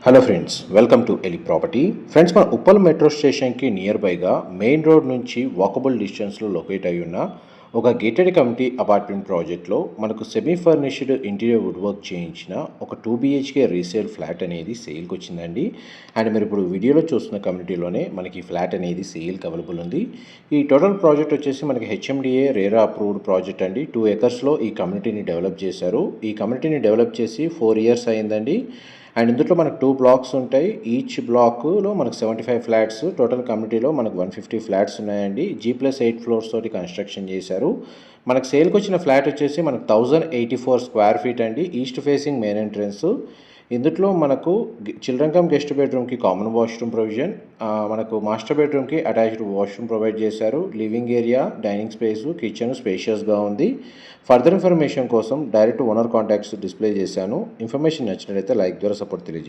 Hello friends, welcome to ఎలి property. Friends, మన Uppal metro స్టేషన్కి నియర్ బైగా మెయిన్ రోడ్ నుంచి వాకబుల్ డిస్టెన్స్లో లొకేట్ అయి ఉన్న ఒక గేటెడ్ కమ్యూనిటీ అపార్ట్మెంట్ ప్రాజెక్ట్లో మనకు semi furnished interior wood work చేయించిన ఒక 2 BHK రీసేల్ ఫ్లాట్ అనేది సేల్కి వచ్చిందండి. అండ్ మీరు ఇప్పుడు వీడియోలో చూస్తున్న కమ్యూనిటీలోనే మనకి ఈ ఫ్లాట్ అనేది సేల్కి అవైలబుల్ ఉంది. ఈ టోటల్ ప్రాజెక్ట్ వచ్చేసి మనకి HMDA రేరా అప్రూవ్డ్ ప్రాజెక్ట్ అండి. 2 acresలో ఈ కమ్యూనిటీని డెవలప్ చేశారు. ఈ కమ్యూనిటీని డెవలప్ చేసి 4 years అయిందండి. అండ్ ఇందులో మనకు 2 బ్లాక్స్ ఉంటాయి. ఈచ్ బ్లాక్లో మనకు 75 ఫ్లాట్స్, టోటల్ కమ్యూనిటీలో మనకు 150 ఫ్లాట్స్ ఉన్నాయండి. G+8 ఫ్లోర్స్ తోటి కన్స్ట్రక్షన్ చేశారు. మనకు సేల్కి వచ్చిన ఫ్లాట్ వచ్చేసి మనకు 1084 స్క్వేర్ ఫీట్ అండి. East facing main entrance. ఇందులో మనకు చిల్డ్రన్ కమ్ గెస్ట్ బెడ్రూమ్కి కామన్ వాష్రూమ్ ప్రొవిజన్, మనకు మాస్టర్ బెడ్రూమ్కి అటాచ్డ్ వాష్రూమ్ ప్రొవైడ్ చేశారు. Living area, dining space, kitchen స్పేషియస్గా ఉంది. ఫర్దర్ ఇన్ఫర్మేషన్ కోసం డైరెక్ట్ ఓనర్ కాంటాక్ట్స్ డిస్ప్లే చేశాను. ఇన్ఫర్మేషన్ నచ్చినట్లయితే లైక్ ద్వారా సపోర్ట్ తెలియజేయండి.